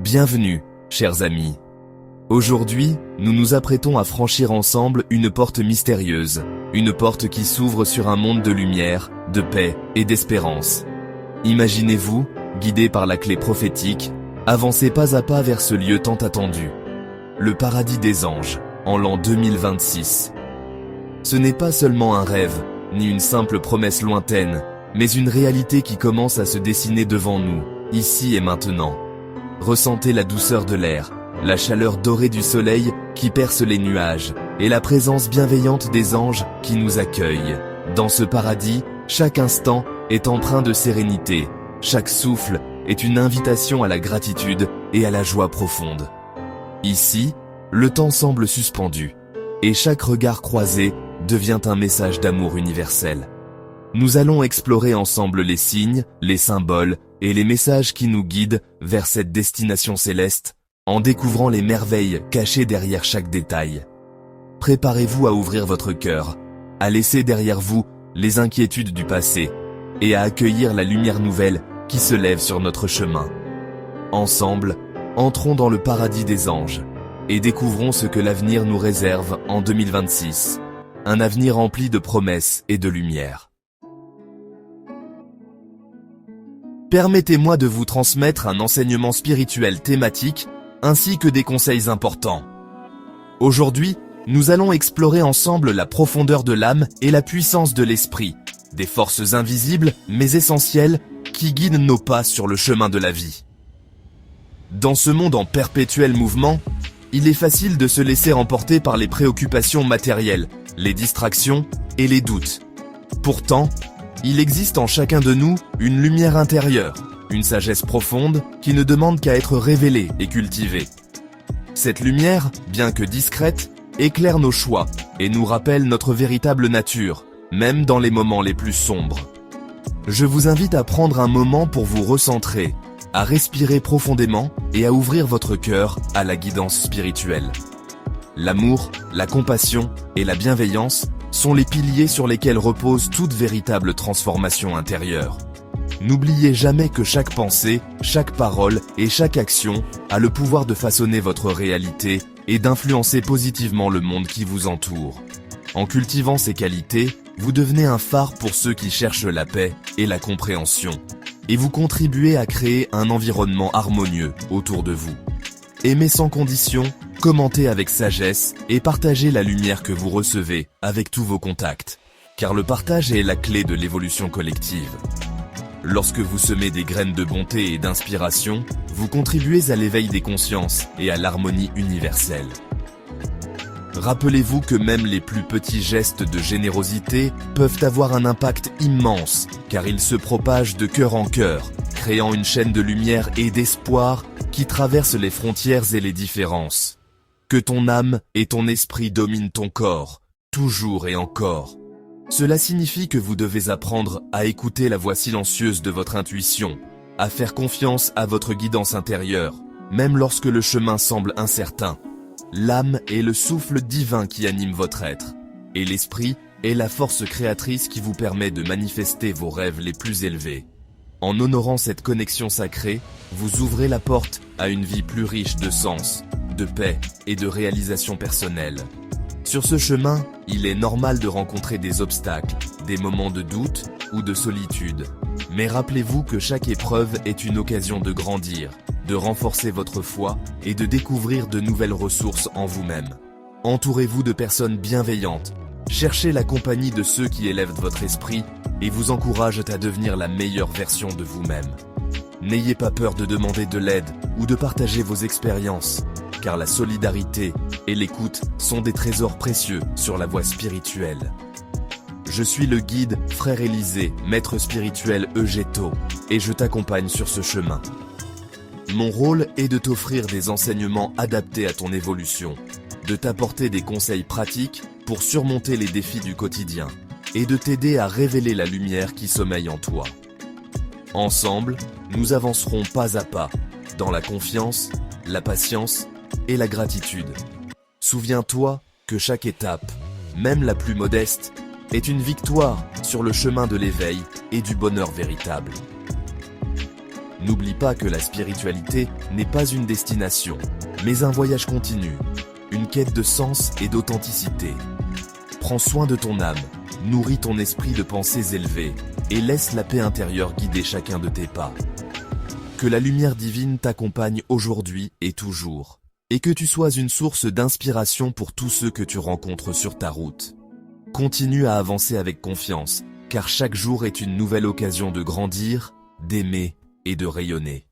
Bienvenue, chers amis. Aujourd'hui, nous nous apprêtons à franchir ensemble une porte mystérieuse, une porte qui s'ouvre sur un monde de lumière, de paix et d'espérance. Imaginez-vous, guidés par la clé prophétique, avancer pas à pas vers ce lieu tant attendu. Le paradis des anges, en l'an 2026. Ce n'est pas seulement un rêve, ni une simple promesse lointaine, mais une réalité qui commence à se dessiner devant nous, ici et maintenant. Ressentez la douceur de l'air, la chaleur dorée du soleil qui perce les nuages, et la présence bienveillante des anges qui nous accueillent. Dans ce paradis, chaque instant est empreint de sérénité, chaque souffle est une invitation à la gratitude et à la joie profonde. Ici, le temps semble suspendu, et chaque regard croisé devient un message d'amour universel. Nous allons explorer ensemble les signes, les symboles et les messages qui nous guident vers cette destination céleste, en découvrant les merveilles cachées derrière chaque détail. Préparez-vous à ouvrir votre cœur, à laisser derrière vous les inquiétudes du passé et à accueillir la lumière nouvelle qui se lève sur notre chemin. Ensemble, entrons dans le paradis des anges et découvrons ce que l'avenir nous réserve en 2026. Un avenir rempli de promesses et de lumière. Permettez-moi de vous transmettre un enseignement spirituel thématique ainsi que des conseils importants. Aujourd'hui, nous allons explorer ensemble la profondeur de l'âme et la puissance de l'esprit, des forces invisibles mais essentielles qui guident nos pas sur le chemin de la vie. Dans ce monde en perpétuel mouvement, il est facile de se laisser emporter par les préoccupations matérielles, les distractions et les doutes. Pourtant, il existe en chacun de nous une lumière intérieure, une sagesse profonde qui ne demande qu'à être révélée et cultivée. Cette lumière, bien que discrète, éclaire nos choix et nous rappelle notre véritable nature, même dans les moments les plus sombres. Je vous invite à prendre un moment pour vous recentrer, à respirer profondément et à ouvrir votre cœur à la guidance spirituelle. L'amour, la compassion et la bienveillance sont les piliers sur lesquels repose toute véritable transformation intérieure. N'oubliez jamais que chaque pensée, chaque parole et chaque action a le pouvoir de façonner votre réalité et d'influencer positivement le monde qui vous entoure. En cultivant ces qualités, vous devenez un phare pour ceux qui cherchent la paix et la compréhension, et vous contribuez à créer un environnement harmonieux autour de vous. Aimez sans condition, commentez avec sagesse et partagez la lumière que vous recevez avec tous vos contacts, car le partage est la clé de l'évolution collective. Lorsque vous semez des graines de bonté et d'inspiration, vous contribuez à l'éveil des consciences et à l'harmonie universelle. Rappelez-vous que même les plus petits gestes de générosité peuvent avoir un impact immense, car ils se propagent de cœur en cœur, créant une chaîne de lumière et d'espoir qui traverse les frontières et les différences. Que ton âme et ton esprit dominent ton corps, toujours et encore. Cela signifie que vous devez apprendre à écouter la voix silencieuse de votre intuition, à faire confiance à votre guidance intérieure, même lorsque le chemin semble incertain. L'âme est le souffle divin qui anime votre être, et l'esprit est la force créatrice qui vous permet de manifester vos rêves les plus élevés. En honorant cette connexion sacrée, vous ouvrez la porte à une vie plus riche de sens, de paix et de réalisation personnelle. Sur ce chemin, il est normal de rencontrer des obstacles, des moments de doute ou de solitude. Mais rappelez-vous que chaque épreuve est une occasion de grandir, de renforcer votre foi et de découvrir de nouvelles ressources en vous-même. Entourez-vous de personnes bienveillantes, cherchez la compagnie de ceux qui élèvent votre esprit et vous encouragent à devenir la meilleure version de vous-même. N'ayez pas peur de demander de l'aide ou de partager vos expériences, car la solidarité et l'écoute sont des trésors précieux sur la voie spirituelle. Je suis le guide Frère Élysée, maître spirituel Eugéto, et je t'accompagne sur ce chemin. Mon rôle est de t'offrir des enseignements adaptés à ton évolution, de t'apporter des conseils pratiques pour surmonter les défis du quotidien, et de t'aider à révéler la lumière qui sommeille en toi. Ensemble, nous avancerons pas à pas, dans la confiance, la patience et la gratitude. Souviens-toi que chaque étape, même la plus modeste, est une victoire sur le chemin de l'éveil et du bonheur véritable. N'oublie pas que la spiritualité n'est pas une destination, mais un voyage continu, une quête de sens et d'authenticité. Prends soin de ton âme, nourris ton esprit de pensées élevées, et laisse la paix intérieure guider chacun de tes pas. Que la lumière divine t'accompagne aujourd'hui et toujours, et que tu sois une source d'inspiration pour tous ceux que tu rencontres sur ta route. Continue à avancer avec confiance, car chaque jour est une nouvelle occasion de grandir, d'aimer et de rayonner.